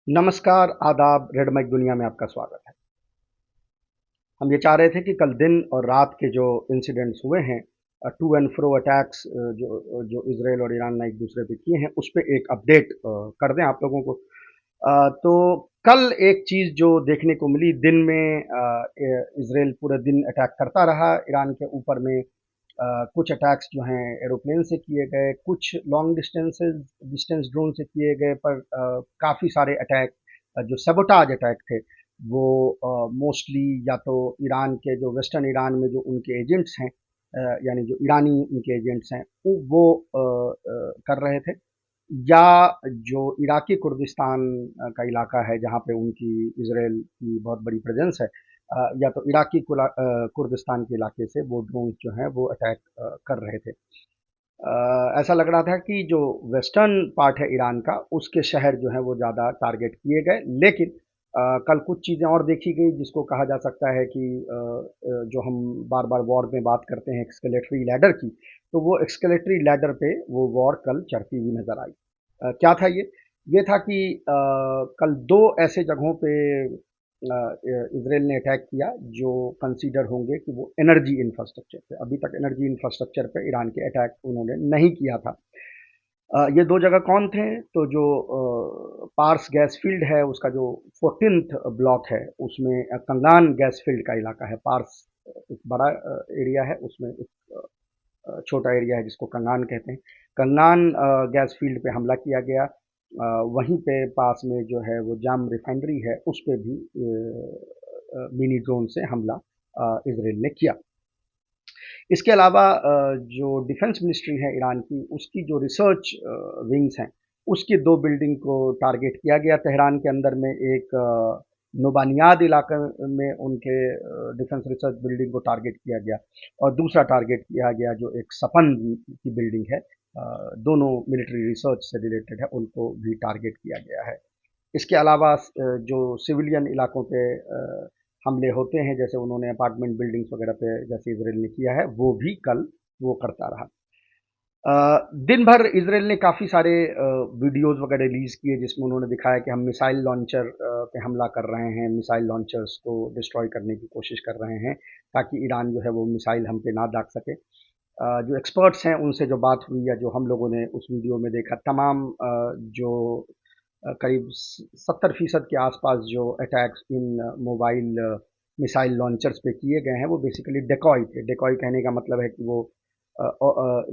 नमस्कार, आदाब, red mic दुनिया में आपका स्वागत है। हम ये चाह रहे थे कि कल दिन और रात के जो इंसिडेंट्स हुए हैं, टू एंड फ्रो अटैक्स जो जो इज़राइल और ईरान ने एक दूसरे पे किए हैं, उस पे एक अपडेट कर दें आप लोगों को। तो कल एक चीज़ जो देखने को मिली दिन में, इज़राइल पूरे दिन अटैक करता रहा ईरान के ऊपर में। कुछ अटैक्स जो हैं एरोप्लेन से किए गए, कुछ लॉन्ग डिस्टेंस ड्रोन से किए गए, पर काफ़ी सारे अटैक जो सेबोटाज अटैक थे वो मोस्टली या तो ईरान के जो वेस्टर्न ईरान में जो उनके एजेंट्स हैं, यानी जो ईरानी उनके एजेंट्स हैं वो कर रहे थे, या जो इराकी कुर्दिस्तान का इलाका है जहाँ पे उनकी इज़राइल की बहुत बड़ी प्रेजेंस है, या तो इराकी कुर्दिस्तान के इलाके से वो ड्रोन जो हैं वो अटैक कर रहे थे। ऐसा लग रहा था कि जो वेस्टर्न पार्ट है ईरान का उसके शहर जो हैं वो ज़्यादा टारगेट किए गए, लेकिन कल कुछ चीज़ें और देखी गई जिसको कहा जा सकता है कि जो हम बार बार वॉर में बात करते हैं एक्सकेलेटरी लैडर की, तो वो एक्सकेलेटरी लैडर पे वो वॉर कल चढ़ती हुई नजर आई। क्या था ये था कि कल दो ऐसे जगहों पे इसराइल ने अटैक किया जो कंसीडर होंगे कि वो एनर्जी इंफ्रास्ट्रक्चर पे, अभी तक एनर्जी इंफ्रास्ट्रक्चर पे ईरान के अटैक उन्होंने नहीं किया था। ये दो जगह कौन थे? तो जो पार्स गैस फील्ड है उसका जो 14th ब्लॉक है उसमें, कंगान गैस फील्ड का इलाका है। पार्स एक बड़ा एरिया है, उसमें एक छोटा एरिया है जिसको कंगान कहते हैं। कंगान गैस फील्ड पे हमला किया गया। वहीं पे पास में जो है वो जाम रिफाइनरी है, उस पे भी मिनी ड्रोन से हमला इसराइल ने किया। इसके अलावा जो डिफेंस मिनिस्ट्री है ईरान की, उसकी जो रिसर्च विंग्स हैं, उसकी दो बिल्डिंग को टारगेट किया गया तेहरान के अंदर में। एक नुबानियाद इलाके में उनके डिफेंस रिसर्च बिल्डिंग को टारगेट किया गया, और दूसरा टारगेट किया गया जो एक सपन की बिल्डिंग है। दोनों मिलिट्री रिसर्च से रिलेटेड है, उनको भी टारगेट किया गया है। इसके अलावा जो सिविलियन इलाकों पे हमले होते हैं, जैसे उन्होंने अपार्टमेंट बिल्डिंग्स वगैरह पे जैसे इसराइल ने किया है, वो भी कल वो करता रहा। दिन भर इसराइल ने काफ़ी सारे वीडियोज़ वगैरह रिलीज़ किए जिसमें उन्होंने दिखाया कि हम मिसाइल लॉन्चर पे हमला कर रहे हैं, मिसाइल लॉन्चर्स को डिस्ट्रॉय करने की कोशिश कर रहे हैं ताकि ईरान जो है वो मिसाइल हम पे ना दाग सके। जो एक्सपर्ट्स हैं उनसे जो बात हुई या जो हम लोगों ने उस वीडियो में देखा, तमाम जो करीब 70% के आसपास जो अटैक्स इन मोबाइल मिसाइल लॉन्चर्स पे किए गए हैं वो बेसिकली डेकॉय थे। डेकॉय कहने का मतलब है कि वो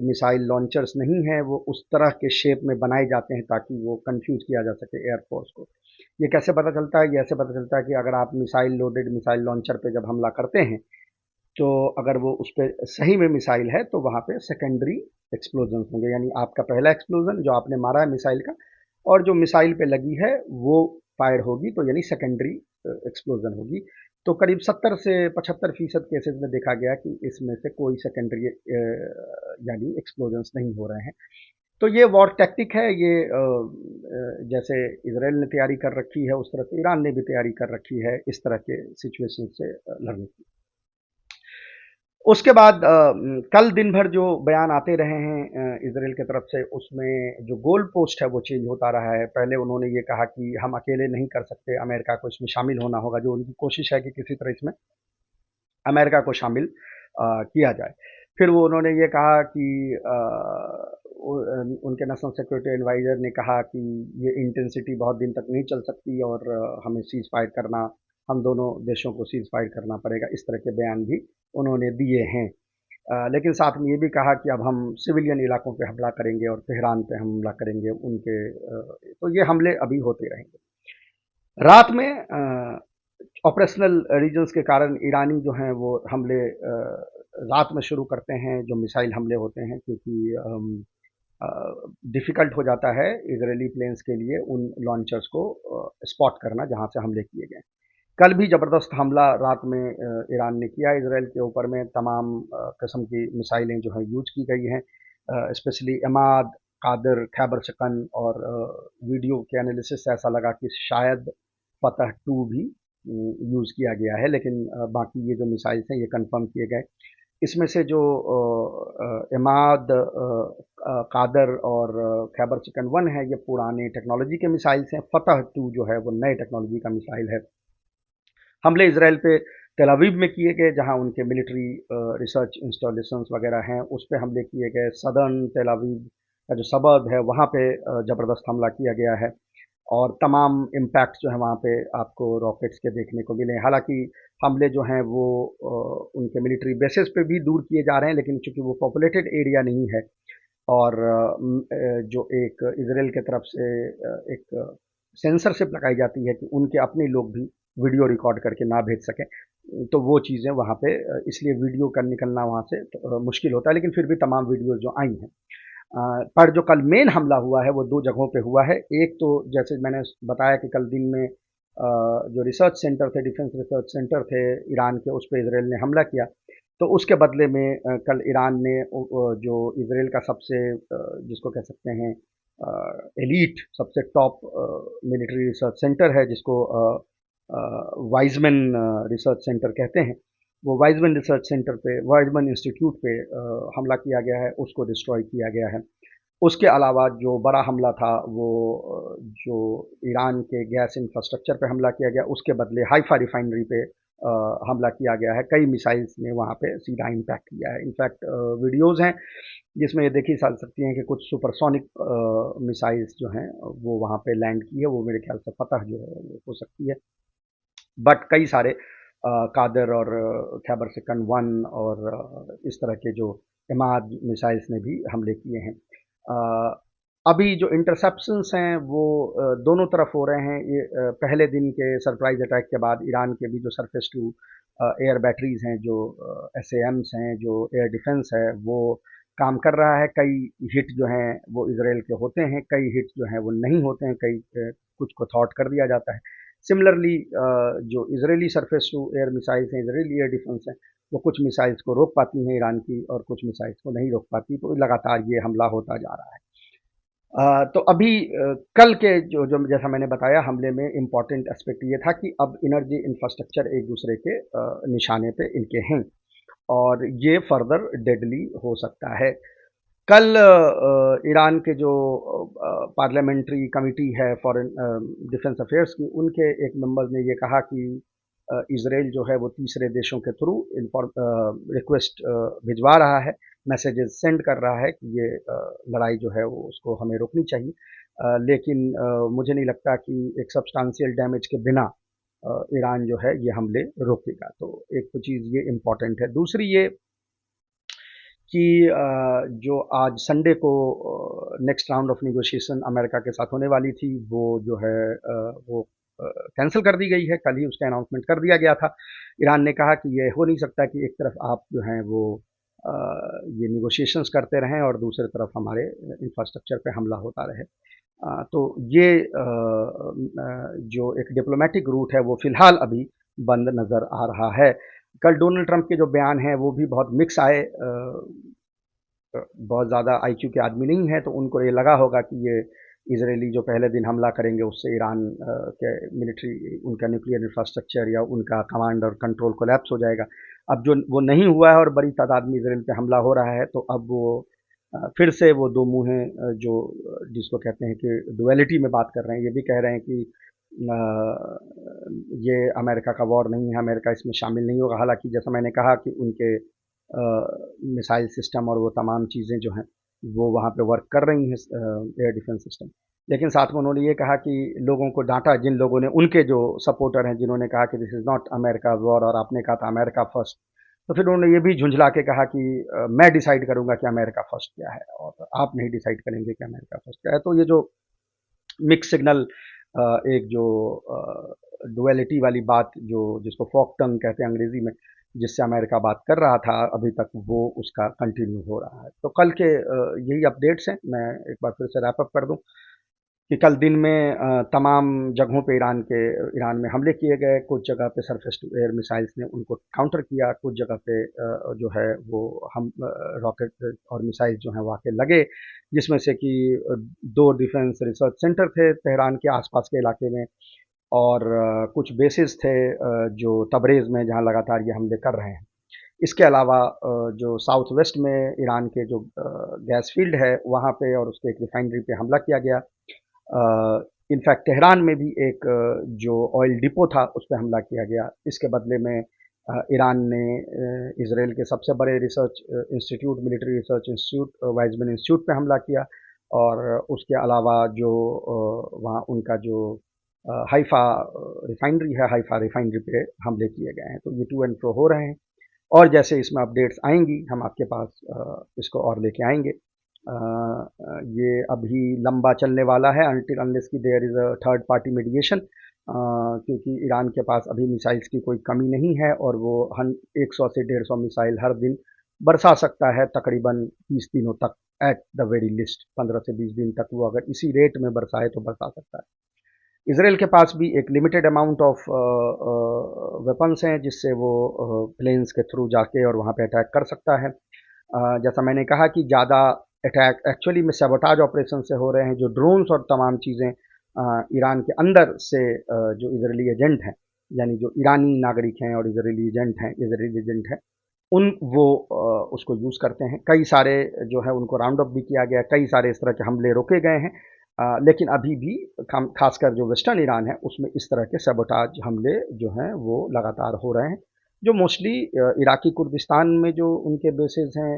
मिसाइल लॉन्चर्स नहीं है, वो उस तरह के शेप में बनाए जाते हैं ताकि वो कंफ्यूज किया जा सके एयरफोर्स को। ये कैसे पता चलता है? ये ऐसे पता चलता है कि अगर आप मिसाइल लोडेड मिसाइल लॉन्चर पे जब हमला करते हैं, तो अगर वो उस पे सही में मिसाइल है तो वहाँ पे सेकेंडरी एक्सप्लोजन होंगे, यानी आपका पहला एक्सप्लोजन जो आपने मारा है मिसाइल का, और जो मिसाइल पे लगी है वो फायर होगी, तो यानी सेकेंडरी एक्सप्लोजन होगी। तो करीब 70 से 75% केसेस में देखा गया कि इसमें से कोई सेकेंडरी यानी एक्सप्लोजन्स नहीं हो रहे हैं। तो ये वॉर टैक्टिक है, ये जैसे इसराइल ने तैयारी कर रखी है उस तरह से ईरान ने भी तैयारी कर रखी है इस तरह के सिचुएशन से लड़ने की। उसके बाद कल दिन भर जो बयान आते रहे हैं इसराइल की तरफ से, उसमें जो गोल पोस्ट है वो चेंज होता रहा है। पहले उन्होंने ये कहा कि हम अकेले नहीं कर सकते, अमेरिका को इसमें शामिल होना होगा, जो उनकी कोशिश है कि किसी तरह इसमें अमेरिका को शामिल किया जाए। फिर वो उन्होंने ये कहा कि उनके नेशनल सिक्योरिटी एडवाइज़र ने कहा कि ये इंटेंसिटी बहुत दिन तक नहीं चल सकती, और हमें सीज़ फायर करना, हम दोनों देशों को सीज़ फायर करना पड़ेगा। इस तरह के बयान भी उन्होंने दिए हैं। लेकिन साथ में ये भी कहा कि अब हम सिविलियन इलाकों पे हमला करेंगे और तेहरान पे हमला करेंगे उनके, तो ये हमले अभी होते रहेंगे। रात में ऑपरेशनल रीजंस के कारण ईरानी जो हैं वो हमले रात में शुरू करते हैं, जो मिसाइल हमले होते हैं, क्योंकि डिफ़िकल्ट हो जाता है इजरायली प्लेन्स के लिए उन लॉन्चर्स को स्पॉट करना जहाँ से हमले किए गए। कल भी ज़बरदस्त हमला रात में ईरान ने किया इसराइल के ऊपर में। तमाम किस्म की मिसाइलें जो हैं यूज़ की गई हैं, स्पेशली इमाद, कादिर, खैबर शकन, और वीडियो के एनालिसिस से ऐसा लगा कि शायद फतह 2 भी यूज़ किया गया है, लेकिन बाकी ये जो मिसाइल्स हैं ये कंफर्म किए गए। इसमें से जो इमाद, कादर और खैबर चिकन वन है, ये पुराने टेक्नोलॉजी के मिसाइल्स हैं। फतह टू जो है वो नए टेक्नोलॉजी का मिसाइल है। हमले इसराइल पे तेल अवीव में किए गए, जहां उनके मिलिट्री रिसर्च इंस्टॉलेशंस वगैरह हैं, उस पे हमले किए गए। सदर्न तेल अवीव का जो सबर्ब है वहाँ पे ज़बरदस्त हमला किया गया है, और तमाम इम्पैक्ट जो है वहाँ पे आपको रॉकेट्स के देखने को मिले। हालांकि हमले जो हैं वो उनके मिलिट्री बेसिस पे भी दूर किए जा रहे हैं, लेकिन चूंकि वो पॉपुलेटेड एरिया नहीं है, और जो एक इसराइल की तरफ से एक सेंसरशिप लगाई जाती है कि उनके अपने लोग भी वीडियो रिकॉर्ड करके ना भेज सकें, तो वो चीज़ें वहाँ पे इसलिए वीडियो का निकलना वहाँ से तो, मुश्किल होता है। लेकिन फिर भी तमाम वीडियोज़ जो आई हैं, पर जो कल मेन हमला हुआ है वो दो जगहों पे हुआ है। एक तो जैसे मैंने बताया कि कल दिन में जो रिसर्च सेंटर थे, डिफेंस रिसर्च सेंटर थे ईरान के, उस पर इसराइल ने हमला किया। तो उसके बदले में कल ईरान ने जो इसराइल का सबसे जिसको कह सकते हैं एलीट, सबसे टॉप मिलिट्री रिसर्च सेंटर है, जिसको वाइजमैन रिसर्च सेंटर कहते हैं, वो वाइजमैन रिसर्च सेंटर पे, वाइजमैन इंस्टीट्यूट पे हमला किया गया है, उसको डिस्ट्रॉय किया गया है। उसके अलावा जो बड़ा हमला था वो जो ईरान के गैस इंफ्रास्ट्रक्चर पे हमला किया गया, उसके बदले हाइफा रिफाइनरी पे हमला किया गया है। कई मिसाइल्स ने वहाँ पे सीधा इम्पैक्ट किया है। इनफैक्ट वीडियोज़ हैं जिसमें ये देखी जा सकती हैं कि कुछ सुपरसोनिक मिसाइल्स जो हैं वो वहाँ पे लैंड की है। वो मेरे ख्याल से फतह जो है वो हो सकती है, बट कई सारे कादर और खैबर सिकन वन और इस तरह के जो इमाद मिसाइल्स ने भी हमले किए हैं। अभी जो इंटरसेप्शंस हैं वो दोनों तरफ हो रहे हैं। ये पहले दिन के सरप्राइज अटैक के बाद ईरान के भी जो सरफेस टू एयर बैटरीज हैं, जो एसएएम्स हैं, जो एयर डिफेंस है, वो काम कर रहा है। कई हिट जो हैं वो इसराइल के होते हैं, कई हिट जो हैं वो नहीं होते हैं, कई कुछ को थॉट कर दिया जाता है। सिमिलरली जो Israeli surface to air missiles हैं, इजरायली एयर डिफेंस हैं, वो कुछ मिसाइल्स को रोक पाती हैं ईरान की, और कुछ मिसाइल्स को नहीं रोक पाती। तो लगातार ये हमला होता जा रहा है। तो अभी कल के जो जो जैसा मैंने बताया हमले में इम्पॉर्टेंट एस्पेक्ट ये था कि अब एनर्जी इंफ्रास्ट्रक्चर एक दूसरे के निशाने पे इनके हैं, और ये फर्दर डेडली हो सकता है। कल ईरान के जो पार्लियामेंट्री कमिटी है फॉरेन डिफेंस अफेयर्स की, उनके एक मेंबर ने ये कहा कि इसराइल जो है वो तीसरे देशों के थ्रू रिक्वेस्ट भिजवा रहा है, मैसेजेस सेंड कर रहा है कि ये लड़ाई जो है वो उसको हमें रोकनी चाहिए। लेकिन मुझे नहीं लगता कि एक सब्सटेंशियल डैमेज के बिना ईरान जो है ये हमले रोकेगा। तो एक तो चीज़ ये इम्पॉर्टेंट है। दूसरी ये कि जो आज संडे को next round of negotiation America के साथ होने वाली थी, वो जो है वो कैंसिल कर दी गई है। कल ही उसका अनाउंसमेंट कर दिया गया था। ईरान ने कहा कि ये हो नहीं सकता कि एक तरफ आप जो हैं वो अ, ये निगोशिएशंस करते रहें और दूसरी तरफ हमारे इंफ्रास्ट्रक्चर पे हमला होता रहे। तो ये जो एक डिप्लोमेटिक रूट है वो फ़िलहाल अभी बंद नज़र आ रहा है। कल डोनाल्ड ट्रंप के जो बयान हैं वो भी बहुत मिक्स आए। बहुत ज़्यादा आईक्यू के आदमी नहीं है, तो उनको ये लगा होगा कि ये इजरायली जो पहले दिन हमला करेंगे उससे ईरान के मिलिट्री, उनका न्यूक्लियर इंफ्रास्ट्रक्चर या उनका कमांड और कंट्रोल कोलैप्स हो जाएगा। अब जो वो नहीं हुआ है और बड़ी तादाद में इसराइल पे हमला हो रहा है, तो अब वो फिर से वो दो मुँहे जो जिसको कहते हैं कि डुअलिटी में बात कर रहे हैं। ये भी कह रहे हैं कि ये अमेरिका का वॉर नहीं है, अमेरिका इसमें शामिल नहीं होगा। हालांकि जैसा मैंने कहा कि उनके मिसाइल सिस्टम और वो तमाम चीज़ें जो हैं वो वहाँ पे वर्क कर रही हैं, एयर डिफेंस सिस्टम। लेकिन साथ में उन्होंने ये कहा कि लोगों को डांटा, जिन लोगों ने, उनके जो सपोर्टर हैं जिन्होंने कहा कि this is not America war, और आपने कहा था अमेरिका फर्स्ट। तो फिर उन्होंने ये भी झुंझला के कहा कि मैं डिसाइड करूंगा कि अमेरिका फर्स्ट क्या है, और आप नहीं डिसाइड करेंगे कि अमेरिका फर्स्ट क्या है। तो ये जो मिक्स सिग्नल, एक जो डुअलिटी वाली बात, जो जिसको फॉक टंग कहते हैं अंग्रेजी में, जिससे अमेरिका बात कर रहा था अभी तक, वो उसका कंटिन्यू हो रहा है। तो कल के यही अपडेट्स हैं। मैं एक बार फिर से रैप अप कर दूं कि कल दिन में तमाम जगहों पे ईरान में हमले किए गए। कुछ जगह पे सरफेस टू एयर मिसाइल्स ने उनको काउंटर किया, कुछ जगह पे जो है वो हम रॉकेट और मिसाइल्स जो हैं वो आके लगे, जिसमें से कि दो डिफेंस रिसर्च सेंटर थे तेहरान के आसपास के इलाके में, और कुछ बेसिस थे जो तबरेज़ में, जहां लगातार ये हमले कर रहे हैं। इसके अलावा जो साउथ वेस्ट में ईरान के जो गैस फील्ड है वहाँ पे और उसके एक रिफाइनरी पे हमला किया गया। इनफैक्ट तेहरान में भी एक जो ऑयल डिपो था उस पर हमला किया गया। इसके बदले में ईरान ने इसराइल के सबसे बड़े research institute, military research institute Weizmann institute पे हमला किया। और उसके अलावा जो वहाँ उनका जो हाइफा रिफाइनरी है, हाइफा रिफाइनरी पे हमले किए गए हैं। तो ये टू एंड फ्रो हो रहे हैं और जैसे इसमें अपडेट्स आएंगी हम आपके पास इसको और लेके आएंगे। ये अभी लंबा चलने वाला है अनटिल अनलेस की there is a third party mediation, क्योंकि ईरान के पास अभी मिसाइल्स की कोई कमी नहीं है और वो 100 से 150 मिसाइल हर दिन बरसा सकता है, तकरीबन 30 दिनों तक एट द वेरी लिस्ट। 15 से 20 दिन तक वो अगर इसी रेट में बरसाए तो बरसा सकता है। इसराइल के पास भी एक लिमिटेड अमाउंट ऑफ वेपन्स हैं जिससे वो प्लेन्स के थ्रू जाके और वहाँ पे अटैक कर सकता है। जैसा मैंने कहा कि ज़्यादा अटैक एक्चुअली में सैबोटाज ऑपरेशन से हो रहे हैं। जो ड्रोन्स और तमाम चीज़ें ईरान के अंदर से जो इजरायली एजेंट हैं, यानी जो ईरानी नागरिक हैं और इजरायली एजेंट हैं, उन वो उसको यूज़ करते हैं। कई सारे जो है उनको राउंड अप भी किया गया, कई सारे इस तरह के हमले रोके गए हैं। लेकिन अभी भी खासकर जो वेस्टर्न ईरान है उसमें इस तरह के सैबोटाज हमले जो हैं वो लगातार हो रहे हैं, जो मोस्टली इराकी कुर्दिस्तान में जो उनके बेसेस हैं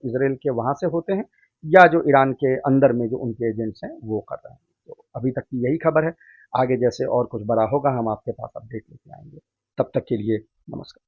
इसराइल के, वहाँ से होते हैं, या जो ईरान के अंदर में जो उनके एजेंट्स हैं वो कर रहे हैं। तो अभी तक की यही खबर है। आगे जैसे और कुछ बड़ा होगा हम आपके पास अपडेट लेके आएंगे। तब तक के लिए नमस्कार।